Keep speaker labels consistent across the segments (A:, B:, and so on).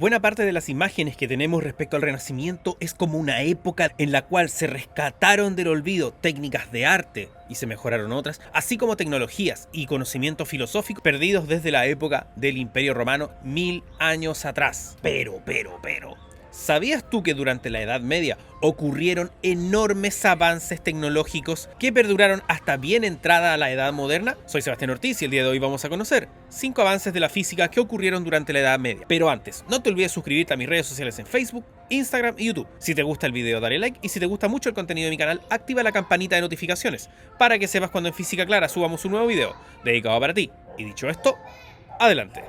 A: Buena parte de las imágenes que tenemos respecto al Renacimiento es como una época en la cual se rescataron del olvido técnicas de arte y se mejoraron otras, así como tecnologías y conocimientos filosóficos perdidos desde la época del Imperio Romano 1000 años atrás. Pero, ¿sabías tú que durante la Edad Media ocurrieron enormes avances tecnológicos que perduraron hasta bien entrada a la Edad Moderna? Soy Sebastián Ortiz y el día de hoy vamos a conocer 5 avances de la física que ocurrieron durante la Edad Media. Pero antes, no te olvides suscribirte a mis redes sociales en Facebook, Instagram y YouTube. Si te gusta el video, dale like, y si te gusta mucho el contenido de mi canal, activa la campanita de notificaciones para que sepas cuando en Física Clara subamos un nuevo video dedicado para ti. Y dicho esto, adelante.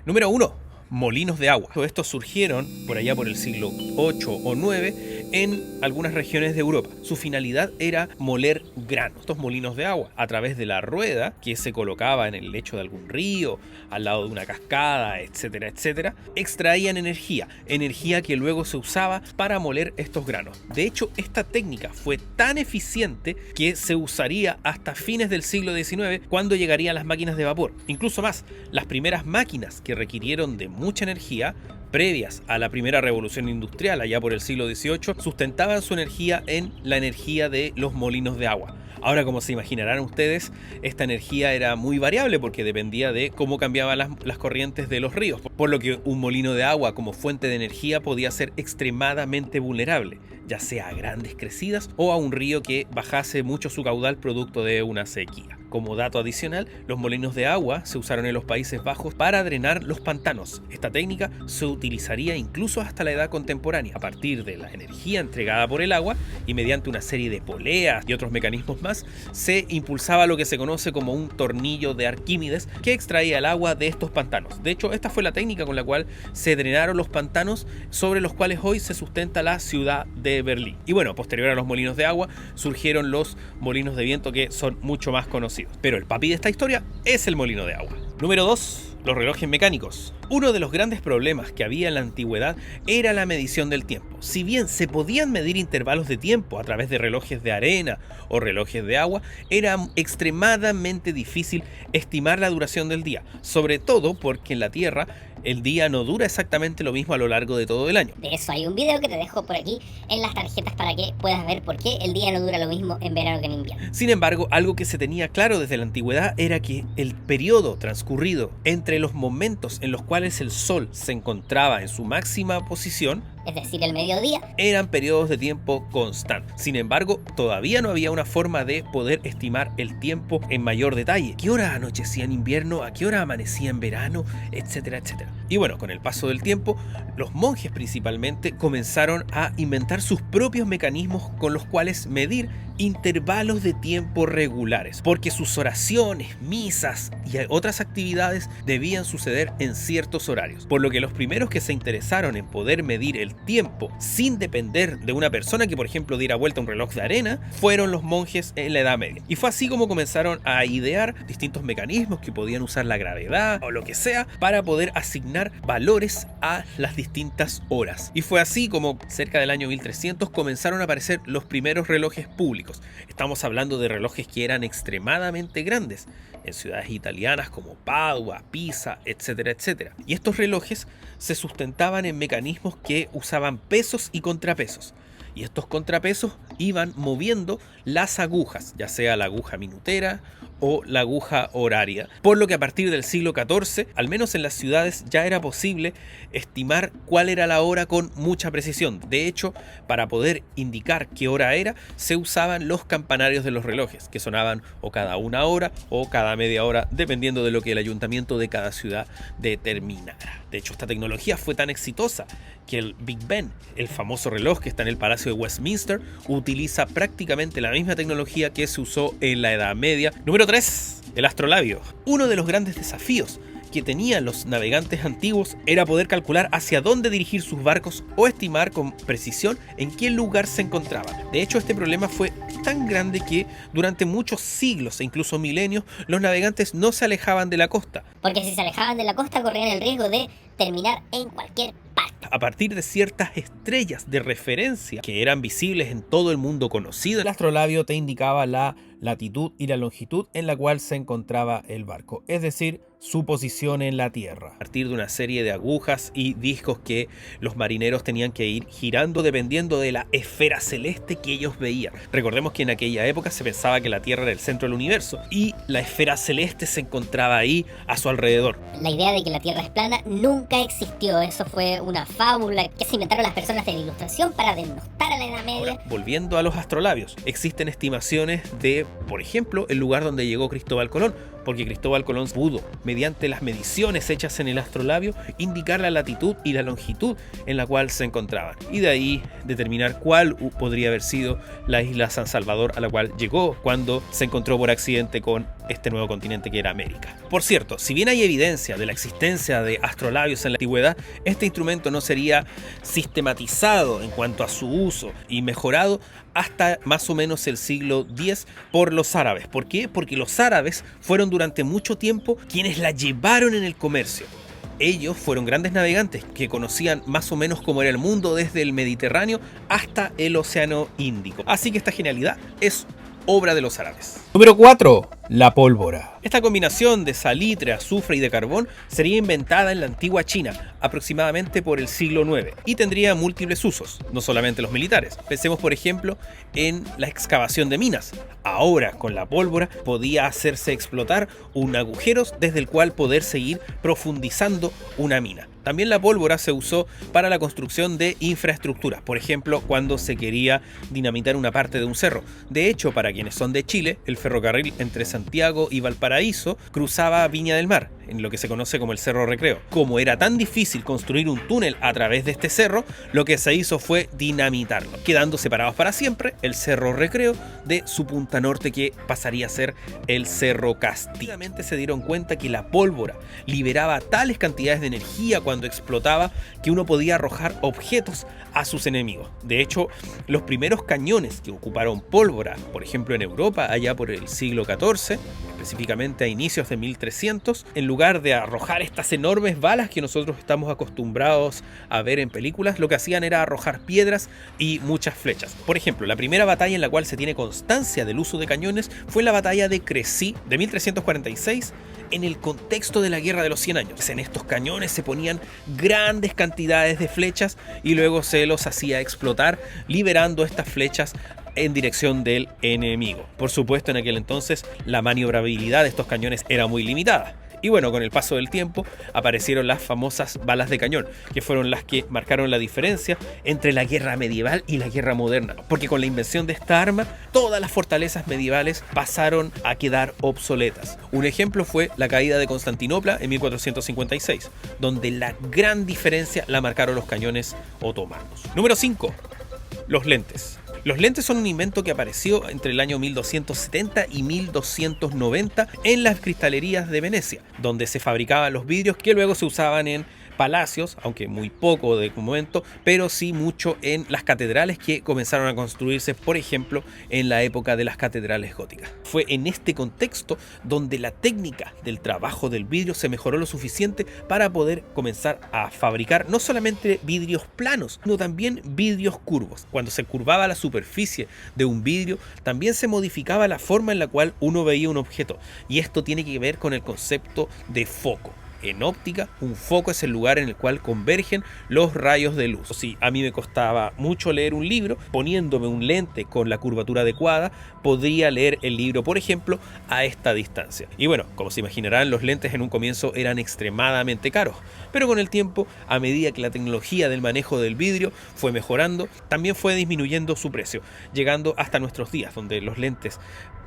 A: Número 1. Molinos de agua. Estos surgieron por allá por el siglo 8 o 9 en algunas regiones de Europa. Su finalidad era moler grano. Estos molinos de agua, a través de la rueda que se colocaba en el lecho de algún río, al lado de una cascada, etcétera, etcétera, extraían energía que luego se usaba para moler estos granos. De hecho, esta técnica fue tan eficiente que se usaría hasta fines del siglo XIX, cuando llegarían las máquinas de vapor. Incluso más, las primeras máquinas que requirieron de mucha energía, previas a la primera revolución industrial allá por el siglo XVIII, sustentaban su energía en la energía de los molinos de agua. Ahora, como se imaginarán ustedes, esta energía era muy variable porque dependía de cómo cambiaban las corrientes de los ríos, por lo que un molino de agua como fuente de energía podía ser extremadamente vulnerable, ya sea a grandes crecidas o a un río que bajase mucho su caudal producto de una sequía. Como dato adicional, los molinos de agua se usaron en los Países Bajos para drenar los pantanos. Esta técnica se utilizaría incluso hasta la edad contemporánea, a partir de la energía entregada por el agua y mediante una serie de poleas y otros mecanismos más, se impulsaba lo que se conoce como un tornillo de Arquímedes que extraía el agua de estos pantanos. De hecho, esta fue la técnica con la cual se drenaron los pantanos sobre los cuales hoy se sustenta la ciudad de Berlín. Y bueno, posterior a los molinos de agua surgieron los molinos de viento, que son mucho más conocidos. Pero el papi de esta historia es el molino de agua. Número 2. Los relojes mecánicos. Uno de los grandes problemas que había en la antigüedad era la medición del tiempo. Si bien se podían medir intervalos de tiempo a través de relojes de arena o relojes de agua, era extremadamente difícil estimar la duración del día, sobre todo porque en la Tierra el día no dura exactamente lo mismo a lo largo de todo el año.
B: De eso hay un video que te dejo por aquí en las tarjetas para que puedas ver por qué el día no dura lo mismo en verano que en invierno.
A: Sin embargo, algo que se tenía claro desde la antigüedad era que el periodo transcurrido entre los momentos en los cuales el Sol se encontraba en su máxima posición,
B: es decir, el mediodía,
A: eran periodos de tiempo constantes. Sin embargo, todavía no había una forma de poder estimar el tiempo en mayor detalle. ¿Qué hora anochecía en invierno? ¿A qué hora amanecía en verano? Etcétera, etcétera. Y bueno, con el paso del tiempo, los monjes principalmente comenzaron a inventar sus propios mecanismos con los cuales medir intervalos de tiempo regulares, porque sus oraciones, misas y otras actividades debían suceder en ciertos horarios, por lo que los primeros que se interesaron en poder medir el tiempo sin depender de una persona que, por ejemplo, diera vuelta un reloj de arena, fueron los monjes en la Edad Media. Y fue así como comenzaron a idear distintos mecanismos que podían usar la gravedad o lo que sea para poder asignar valores a las distintas horas. Y fue así como cerca del año 1300 comenzaron a aparecer los primeros relojes públicos. Estamos hablando de relojes que eran extremadamente grandes en ciudades italianas como Padua, Pisa, etcétera, etcétera. Y estos relojes se sustentaban en mecanismos que usaban pesos y contrapesos. Y estos contrapesos iban moviendo las agujas, ya sea la aguja minutera o la aguja horaria. Por lo que a partir del siglo XIV, al menos en las ciudades, ya era posible estimar cuál era la hora con mucha precisión. De hecho, para poder indicar qué hora era, se usaban los campanarios de los relojes, que sonaban o cada una hora o cada media hora, dependiendo de lo que el ayuntamiento de cada ciudad determinara. De hecho, esta tecnología fue tan exitosa que el Big Ben, el famoso reloj que está en el Palacio de Westminster, utiliza prácticamente la misma tecnología que se usó en la Edad Media. Número 3. El astrolabio. Uno de los grandes desafíos que tenían los navegantes antiguos era poder calcular hacia dónde dirigir sus barcos o estimar con precisión en qué lugar se encontraban. De hecho, este problema fue tan grande que durante muchos siglos e incluso milenios los navegantes no se alejaban de la costa.
B: Porque si se alejaban de la costa corrían el riesgo de terminar en cualquier parte.
A: A partir de ciertas estrellas de referencia que eran visibles en todo el mundo conocido, el astrolabio te indicaba la latitud y la longitud en la cual se encontraba el barco, es decir, su posición en la Tierra, a partir de una serie de agujas y discos que los marineros tenían que ir girando dependiendo de la esfera celeste que ellos veían. Recordemos que en aquella época se pensaba que la Tierra era el centro del universo y la esfera celeste se encontraba ahí a su alrededor.
B: La idea de que la Tierra es plana nunca existió, eso fue una fábula que se inventaron las personas de la Ilustración para denostar a la Edad Media.
A: Ahora, volviendo a los astrolabios, existen estimaciones de, por ejemplo, el lugar donde llegó Cristóbal Colón, porque Cristóbal Colón pudo, mediante las mediciones hechas en el astrolabio, indicar la latitud y la longitud en la cual se encontraban, y de ahí determinar cuál podría haber sido la isla San Salvador a la cual llegó cuando se encontró por accidente con este nuevo continente que era América. Por cierto, si bien hay evidencia de la existencia de astrolabios en la antigüedad, este instrumento no sería sistematizado en cuanto a su uso y mejorado hasta más o menos el siglo X por los árabes. ¿Por qué? Porque los árabes fueron durante mucho tiempo quienes la llevaron en el comercio. Ellos fueron grandes navegantes que conocían más o menos cómo era el mundo desde el Mediterráneo hasta el Océano Índico. Así que esta genialidad es obra de los árabes. Número 4. La pólvora. Esta combinación de salitre, azufre y de carbón sería inventada en la antigua China, aproximadamente por el siglo IX, y tendría múltiples usos, no solamente los militares. Pensemos, por ejemplo, en la excavación de minas. Ahora, con la pólvora, podía hacerse explotar un agujero desde el cual poder seguir profundizando una mina. También la pólvora se usó para la construcción de infraestructuras, por ejemplo, cuando se quería dinamitar una parte de un cerro. De hecho, para quienes son de Chile, el ferrocarril entre Santiago y Valparaíso cruzaba Viña del Mar, en lo que se conoce como el Cerro Recreo. Como era tan difícil construir un túnel a través de este cerro, lo que se hizo fue dinamitarlo, quedando separados para siempre el Cerro Recreo de su punta norte, que pasaría a ser el Cerro Castillo. Rápidamente se dieron cuenta que la pólvora liberaba tales cantidades de energía cuando explotaba que uno podía arrojar objetos a sus enemigos. De hecho, los primeros cañones que ocuparon pólvora, por ejemplo en Europa, allá por el siglo XIV, específicamente a inicios de 1300, en lugar de arrojar estas enormes balas que nosotros estamos acostumbrados a ver en películas, lo que hacían era arrojar piedras y muchas flechas. Por ejemplo, la primera batalla en la cual se tiene constancia del uso de cañones fue la batalla de Crecy de 1346, en el contexto de la Guerra de los 100 años. En estos cañones se ponían grandes cantidades de flechas y luego se los hacía explotar, liberando estas flechas en dirección del enemigo. Por supuesto, en aquel entonces la maniobrabilidad de estos cañones era muy limitada. Y bueno, con el paso del tiempo aparecieron las famosas balas de cañón, que fueron las que marcaron la diferencia entre la guerra medieval y la guerra moderna. Porque con la invención de esta arma, todas las fortalezas medievales pasaron a quedar obsoletas. Un ejemplo fue la caída de Constantinopla en 1456, donde la gran diferencia la marcaron los cañones otomanos. Número 5. Los lentes. Los lentes son un invento que apareció entre el año 1270 y 1290 en las cristalerías de Venecia, donde se fabricaban los vidrios que luego se usaban en palacios, aunque muy poco de momento, pero sí mucho en las catedrales que comenzaron a construirse, por ejemplo, en la época de las catedrales góticas. Fue en este contexto donde la técnica del trabajo del vidrio se mejoró lo suficiente para poder comenzar a fabricar no solamente vidrios planos, sino también vidrios curvos. Cuando se curvaba la superficie de un vidrio, también se modificaba la forma en la cual uno veía un objeto, y esto tiene que ver con el concepto de foco. En óptica, un foco es el lugar en el cual convergen los rayos de luz. Si a mí me costaba mucho leer un libro, poniéndome un lente con la curvatura adecuada, podría leer el libro, por ejemplo, a esta distancia. Y bueno, como se imaginarán, los lentes en un comienzo eran extremadamente caros, pero con el tiempo, a medida que la tecnología del manejo del vidrio fue mejorando, también fue disminuyendo su precio, llegando hasta nuestros días, donde los lentes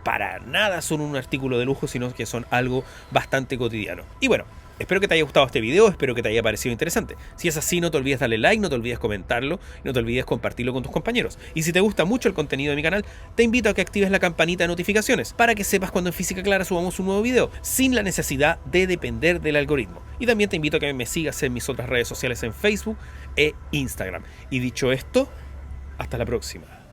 A: para nada son un artículo de lujo, sino que son algo bastante cotidiano. Y bueno, espero que te haya gustado este video, espero que te haya parecido interesante. Si es así, no te olvides darle like, no te olvides comentarlo, no te olvides compartirlo con tus compañeros. Y si te gusta mucho el contenido de mi canal, te invito a que actives la campanita de notificaciones para que sepas cuando en Física Clara subamos un nuevo video, sin la necesidad de depender del algoritmo. Y también te invito a que me sigas en mis otras redes sociales en Facebook e Instagram. Y dicho esto, hasta la próxima.